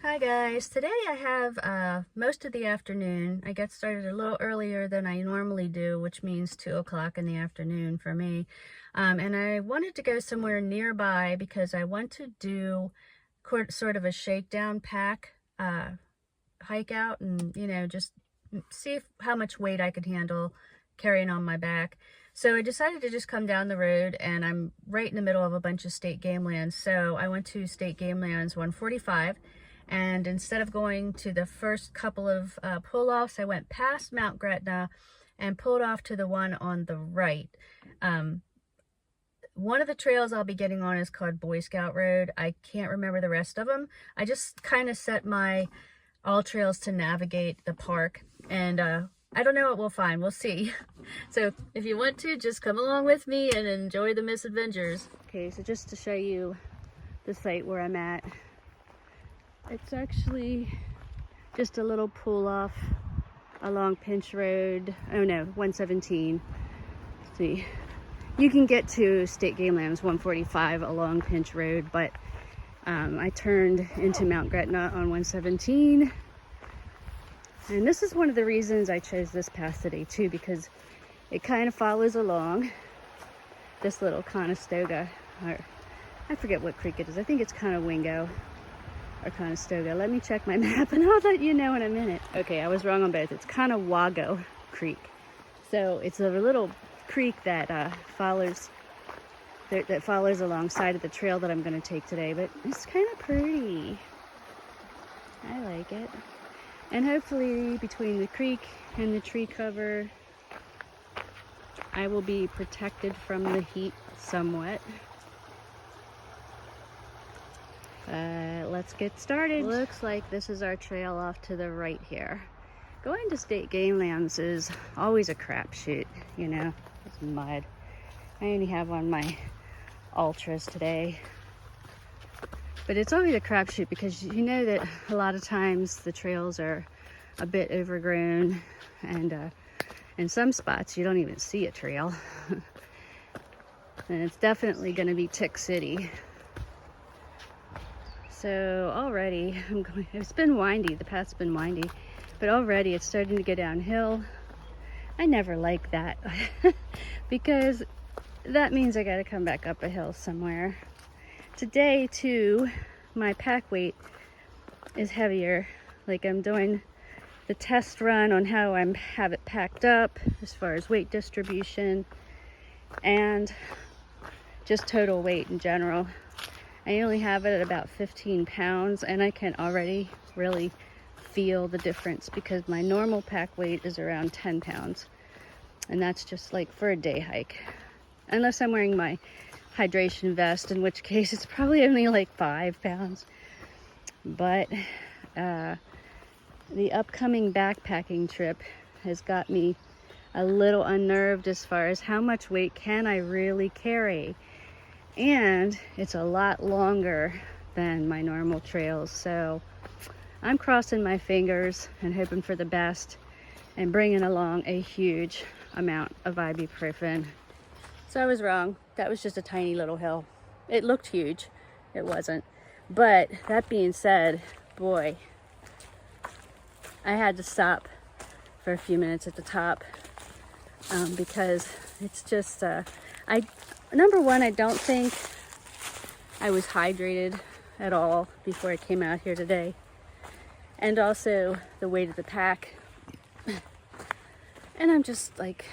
Hi guys, today I have most of the afternoon. I get started a little earlier than I normally do, which means 2 o'clock in the afternoon for me. And I wanted to go somewhere nearby because I want to do sort of a shakedown pack hike out and, just see how much weight I could handle carrying on my back. So I decided to just come down the road, and I'm right in the middle of a bunch of state game lands. So I went to state game lands 145. And instead of going to the first couple of pull-offs, I went past Mount Gretna and pulled off to the one on the right. One of the trails I'll be getting on is called Boy Scout Road. I can't remember the rest of them. I just kind of set my all trails to navigate the park, and I don't know what we'll find. We'll see. So if you want to, just come along with me and enjoy the misadventures. Okay, so just to show you the site where I'm at, it's actually just a little pull off along Pinch Road. Oh no, 117. Let's see. You can get to State Game Lands 145 along Pinch Road, but I turned into Mount Gretna on 117. And this is one of the reasons I chose this path today too, because it kind of follows along this little Conestoga, or I forget what creek it is. I think it's Conowingo or Conestoga. Let me check my map and I'll let you know in a minute. Okay, I was wrong on both. It's Conewago Creek. So it's a little creek that follows alongside of the trail that I'm going to take today, but it's kind of pretty. I like it. And hopefully between the creek and the tree cover, I will be protected from the heat somewhat. Let's get started. Looks like this is our trail off to the right here. Going to state game lands is always a crapshoot, you know. It's mud. I only have on my ultras today, but it's always a crapshoot because you know that a lot of times the trails are a bit overgrown, and in some spots you don't even see a trail. And it's definitely going to be Tick City. So already it's been windy, the path's been windy, but already it's starting to go downhill. I never like that because that means I gotta come back up a hill somewhere. Today too, my pack weight is heavier. Like, I'm doing the test run on how I have it packed up as far as weight distribution and just total weight in general. I only have it at about 15 pounds, and I can already really feel the difference because my normal pack weight is around 10 pounds. And that's just like for a day hike. Unless I'm wearing my hydration vest, in which case it's probably only like 5 pounds. But the upcoming backpacking trip has got me a little unnerved as far as how much weight can I really carry. And it's a lot longer than my normal trails, so I'm crossing my fingers and hoping for the best and bringing along a huge amount of ibuprofen. So I was wrong. That was just a tiny little hill. It looked huge. It wasn't. But that being said, boy, I had to stop for a few minutes at the top because it's just number one, I don't think I was hydrated at all before I came out here today. And also the weight of the pack. And I'm just like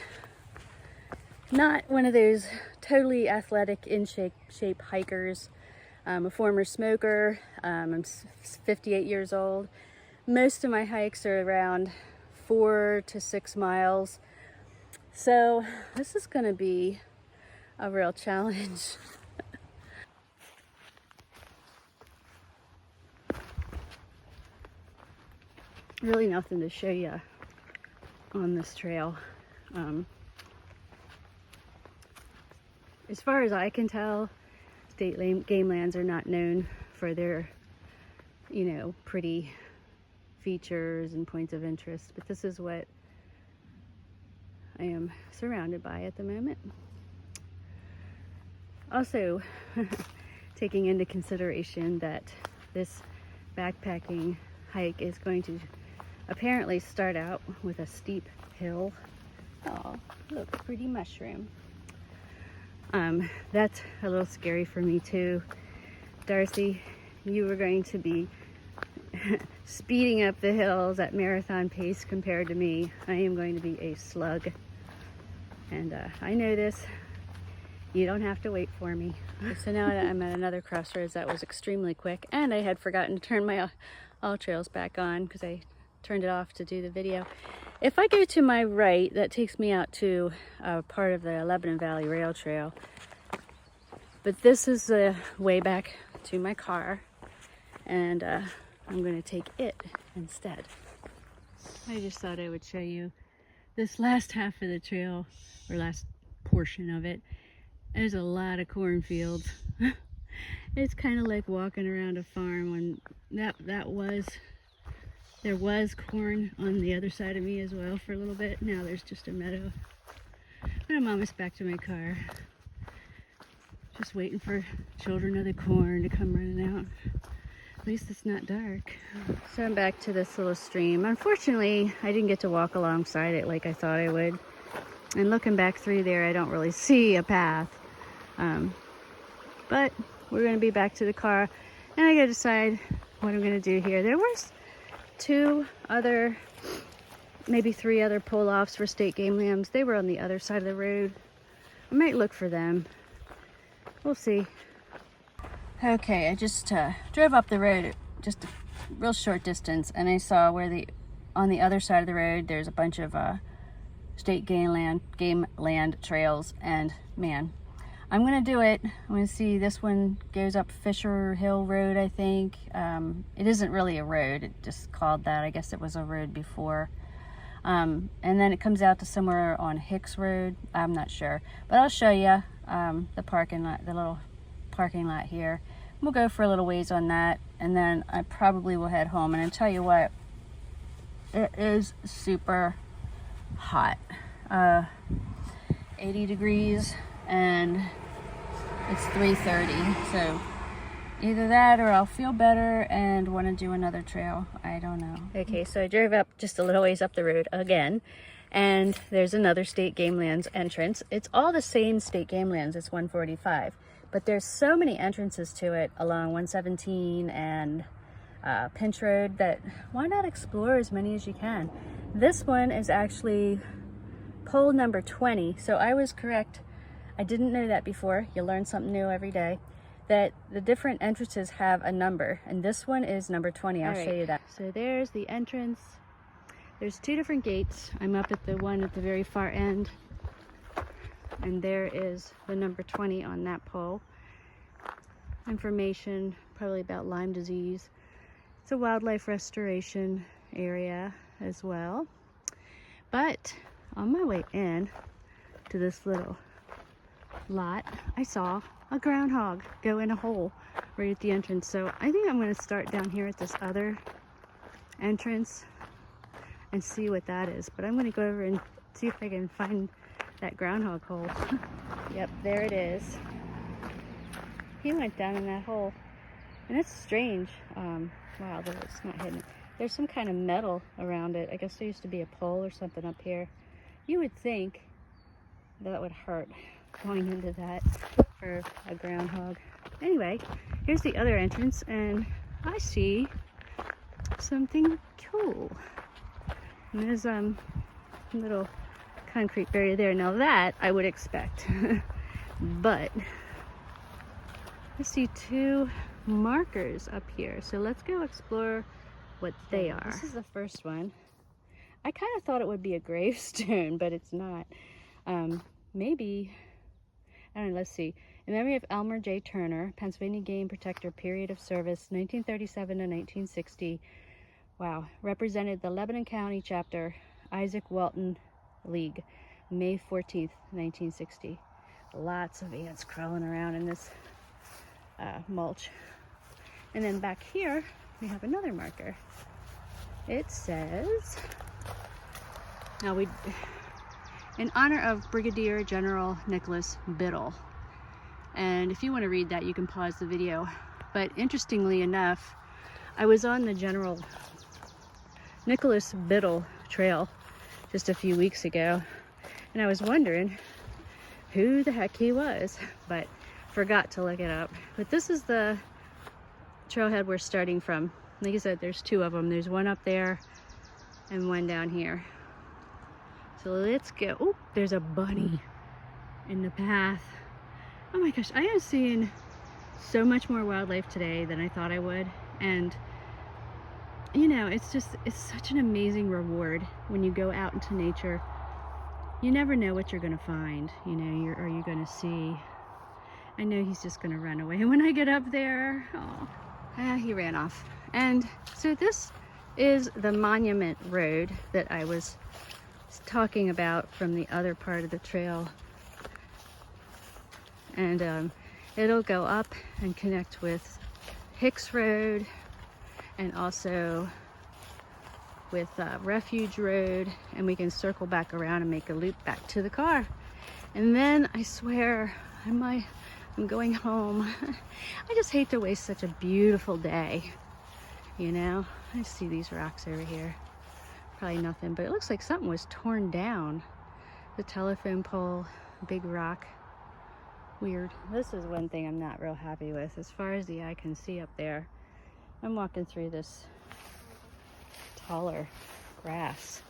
not one of those totally athletic, in shape hikers. I'm a former smoker. I'm 58 years old. Most of my hikes are around 4 to 6 miles. So this is gonna be a real challenge. Really nothing to show you on this trail. As far as I can tell, state game lands are not known for their, pretty features and points of interest, but this is what I am surrounded by at the moment. Also, taking into consideration that this backpacking hike is going to apparently start out with a steep hill. Oh, look, pretty mushroom. That's a little scary for me too. Darcy, you were going to be speeding up the hills at marathon pace compared to me. I am going to be a slug. And I know this. You don't have to wait for me. So now I'm at another crossroads that was extremely quick, and I had forgotten to turn my all trails back on because I turned it off to do the video. If I go to my right, that takes me out to part of the Lebanon Valley Rail Trail. But this is the way back to my car, and I'm going to take it instead. I just thought I would show you this last half of the trail, or last portion of it. There's a lot of cornfields. It's kind of like walking around a farm when there was corn on the other side of me as well for a little bit. Now there's just a meadow. But I'm almost back to my car. Just waiting for children of the corn to come running out. At least it's not dark. So I'm back to this little stream. Unfortunately, I didn't get to walk alongside it like I thought I would. And looking back through there, I don't really see a path. But we're going to be back to the car, and I got to decide what I'm going to do here. There was maybe 3 other pull-offs for state game lambs. They were on the other side of the road. I might look for them. We'll see. Okay, I just drove up the road just a real short distance, and I saw where on the other side of the road there's a bunch of state game land trails, and man, I'm gonna do it. I'm gonna see, this one goes up Fisher Hill Road, I think. It isn't really a road, it just called that. I guess it was a road before. And then it comes out to somewhere on Hicks Road. I'm not sure, but I'll show you the parking lot, the little parking lot here. We'll go for a little ways on that, and then I probably will head home. And I'll tell you what, it is super hot. 80 degrees, and it's 3:30, so either that or I'll feel better and want to do another trail. I don't know. Okay, so I drove up just a little ways up the road again, and there's another state game lands entrance. It's all the same state game lands. It's 145, but there's so many entrances to it along 117 and Pinch Road that why not explore as many as you can. This one is actually pole number 20, so I was correct. I didn't know that before. You learn something new every day, that the different entrances have a number, and this one is number 20. I'll show you that. So there's the entrance. There's 2 different gates. I'm up at the one at the very far end, and there is the number 20 on that pole. Information probably about Lyme disease. It's a wildlife restoration area as well. But on my way in to this little lot, I saw a groundhog go in a hole right at the entrance. So I think I'm going to start down here at this other entrance and see what that is. But I'm going to go over and see if I can find that groundhog hole. Yep, there it is. He went down in that hole, and it's strange. Wow, it's not hidden. There's some kind of metal around it. I guess there used to be a pole or something up here. You would think that would hurt going into that for a groundhog. Anyway, here's the other entrance, and I see something cool. And there's a little concrete barrier there. Now that I would expect, but I see 2 markers up here. So let's go explore what they are. This is the first one. I kind of thought it would be a gravestone, but it's not. Maybe, I don't know, let's see. In memory of Elmer J. Turner, Pennsylvania Game Protector, period of service, 1937 to 1960. Wow. Represented the Lebanon County chapter, Isaac Walton League, May 14th, 1960. Lots of ants crawling around in this mulch. And then back here, we have another marker. It says, now in honor of Brigadier General Nicholas Biddle. And if you want to read that, you can pause the video. But interestingly enough, I was on the General Nicholas Biddle Trail just a few weeks ago, and I was wondering who the heck he was, but forgot to look it up. But this is the trailhead we're starting from. Like I said, there's two of them. There's one up there and one down here. So let's go. Oh, there's a bunny in the path. Oh my gosh, I am seeing so much more wildlife today than I thought I would. And you know, it's such an amazing reward when you go out into nature. You never know what you're gonna find, you know, or you're gonna see. I know he's just gonna run away when I get up there. Oh, he ran off. And so this is the monument road that I was talking about from the other part of the trail. And it'll go up and connect with Hicks Road and also with Refuge Road, and we can circle back around and make a loop back to the car. And then I swear I'm going home. I just hate to waste such a beautiful day, you know. I see these rocks over here. Probably nothing, but it looks like something was torn down. The telephone pole, big rock. Weird. This is one thing I'm not real happy with. As far as the eye can see up there, I'm walking through this taller grass.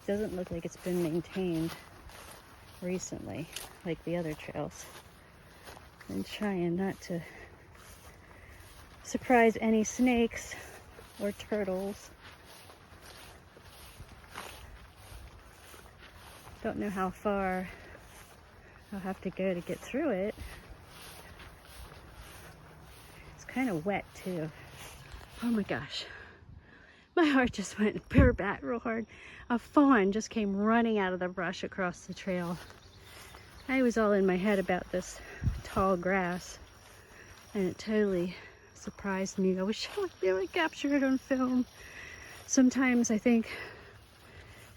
Doesn't look like it's been maintained recently like the other trails. I'm trying not to surprise any snakes or turtles. Don't know how far I'll have to go to get through it. It's kind of wet too. Oh my gosh. My heart just went bare-bat real hard. A fawn just came running out of the brush across the trail. I was all in my head about this tall grass, and it totally surprised me. I wish I would be able to capture it on film. Sometimes I think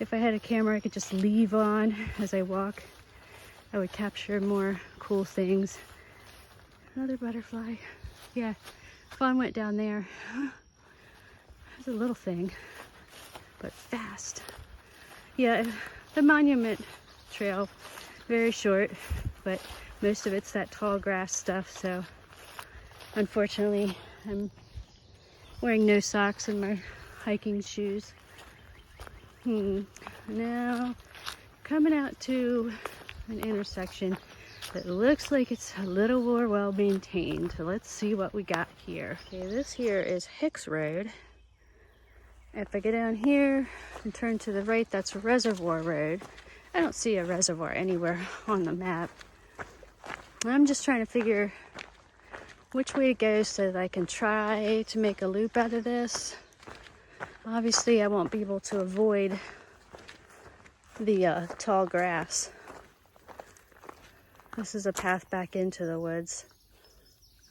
if I had a camera I could just leave on as I walk, I would capture more cool things. Another butterfly. Yeah, fawn went down there. It's a little thing, but fast. Yeah, the monument trail, very short, but most of it's that tall grass stuff, so unfortunately I'm wearing no socks in my hiking shoes. Now coming out to an intersection that looks like it's a little more well maintained. So let's see what we got here. Okay, this here is Hicks Road. If I get down here and turn to the right, that's Reservoir Road. I don't see a reservoir anywhere on the map. I'm just trying to figure which way to go so that I can try to make a loop out of this. Obviously I won't be able to avoid the tall grass. This is a path back into the woods.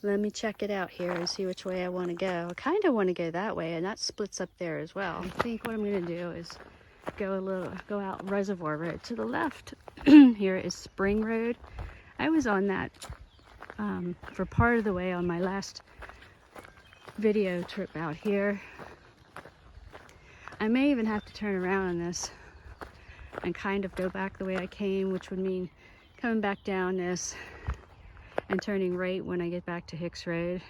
Let me check it out here and see which way I want to go. I kind of want to go that way, and that splits up there as well. I think what I'm going to do is go out Reservoir Road to the left. Here is Spring Road. I was on that for part of the way on my last video trip out here. I may even have to turn around on this and kind of go back the way I came, which would mean coming back down this and turning right when I get back to Hicks Road.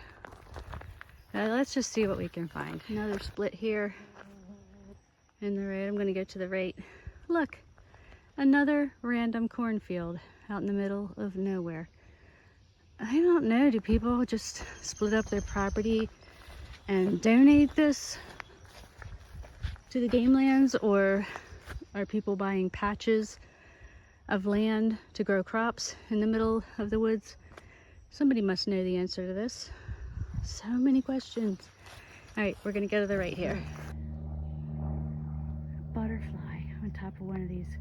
Let's just see what we can find. Another split here in the road. I'm going to go to the right. Look, another random cornfield out in the middle of nowhere. I don't know, do people just split up their property and donate this to the game lands, or are people buying patches of land to grow crops in the middle of the woods? Somebody must know the answer to this. So many questions. All right, we're gonna go to the right here. Butterfly on top of one of these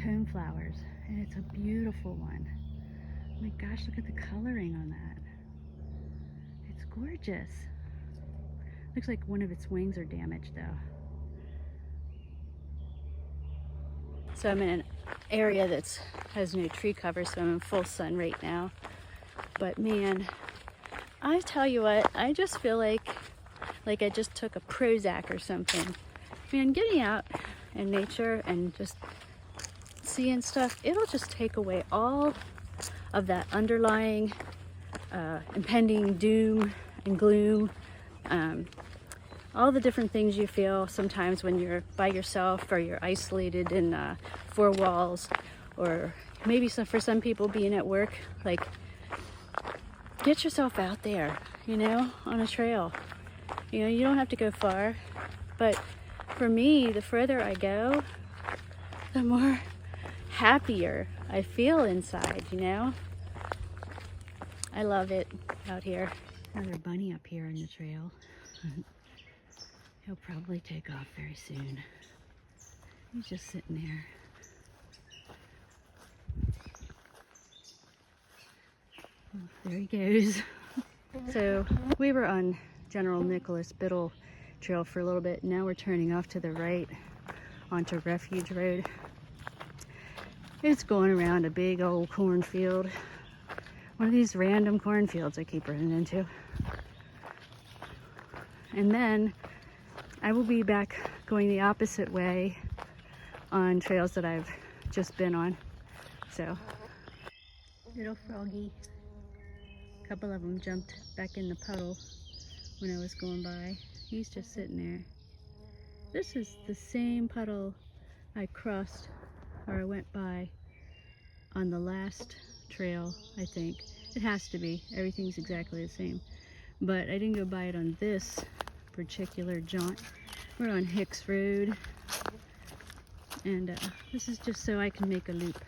cone flowers, and it's a beautiful one. Oh my gosh, look at the coloring on that. It's gorgeous. Looks like one of its wings are damaged though. So I'm in an area that has no tree cover, so I'm in full sun right now. But man, I tell you what, I just feel like like I just took a Prozac or something. Man, getting out in nature and just seeing stuff, it'll just take away all of that underlying impending doom and gloom, all the different things you feel sometimes when you're by yourself or you're isolated in four walls, or maybe for some people being at work. Like, get yourself out there, you know, on a trail. You know, you don't have to go far, but for me, the further I go, the more happier I feel inside, you know? I love it out here. Another bunny up here on the trail. He'll probably take off very soon. He's just sitting there. Oh, there he goes. So we were on General Nicholas Biddle Trail for a little bit. Now we're turning off to the right onto Refuge Road. It's going around a big old cornfield. One of these random cornfields I keep running into. And then I will be back going the opposite way on trails that I've just been on. So, little froggy. A couple of them jumped back in the puddle when I was going by. He's just sitting there. This is the same puddle I crossed, or I went by on the last trail, I think. It has to be. Everything's exactly the same. But I didn't go by it on this particular jaunt. We're on Hicks Road. And this is just so I can make a loop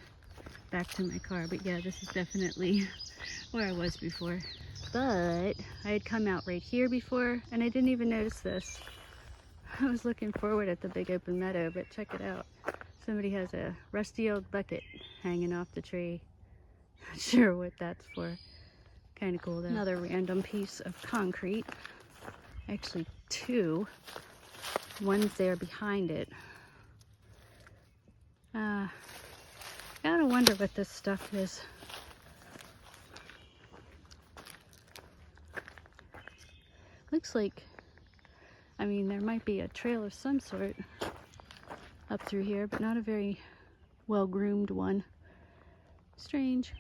back to my car. But yeah, this is definitely where I was before. But I had come out right here before and I didn't even notice this. I was looking forward at the big open meadow, but check it out. Somebody has a rusty old bucket hanging off the tree. Not sure what that's for. Kind of cool though. Another random piece of concrete. Actually two. One's there behind it. Gotta wonder what this stuff is. Looks like, I mean, there might be a trail of some sort up through here, but not a very well-groomed one. Strange.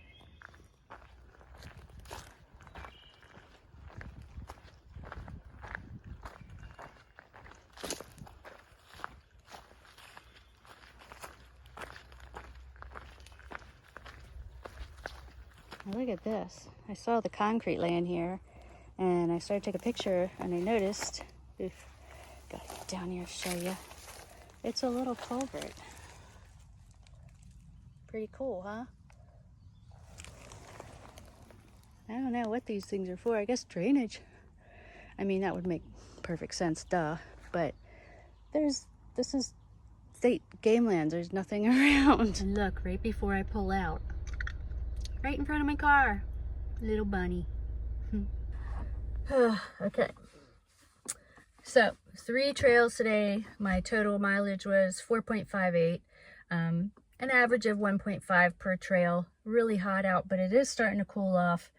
Now look at this. I saw the concrete laying here and I started to take a picture and I noticed, gotta get down here to show you, it's a little culvert. Pretty cool, huh? I don't know what these things are for. I guess drainage. I mean, that would make perfect sense, duh. But this is state game land. There's nothing around. And look, right before I pull out, right in front of my car, little bunny. Okay. So 3 trails today. My total mileage was 4.58. An average of 1.5 per trail. Really hot out, but it is starting to cool off.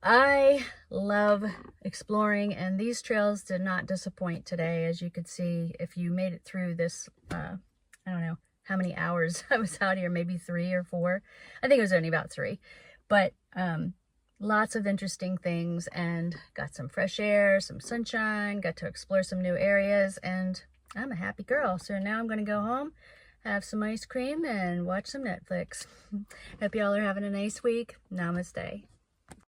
I love exploring, and these trails did not disappoint today. As you could see, if you made it through this, I don't know how many hours I was out here, maybe 3 or 4. I think it was only about 3, but lots of interesting things, and got some fresh air, some sunshine, got to explore some new areas, and I'm a happy girl. So now I'm going to go home, have some ice cream, and watch some Netflix. Hope y'all are having a nice week. Namaste.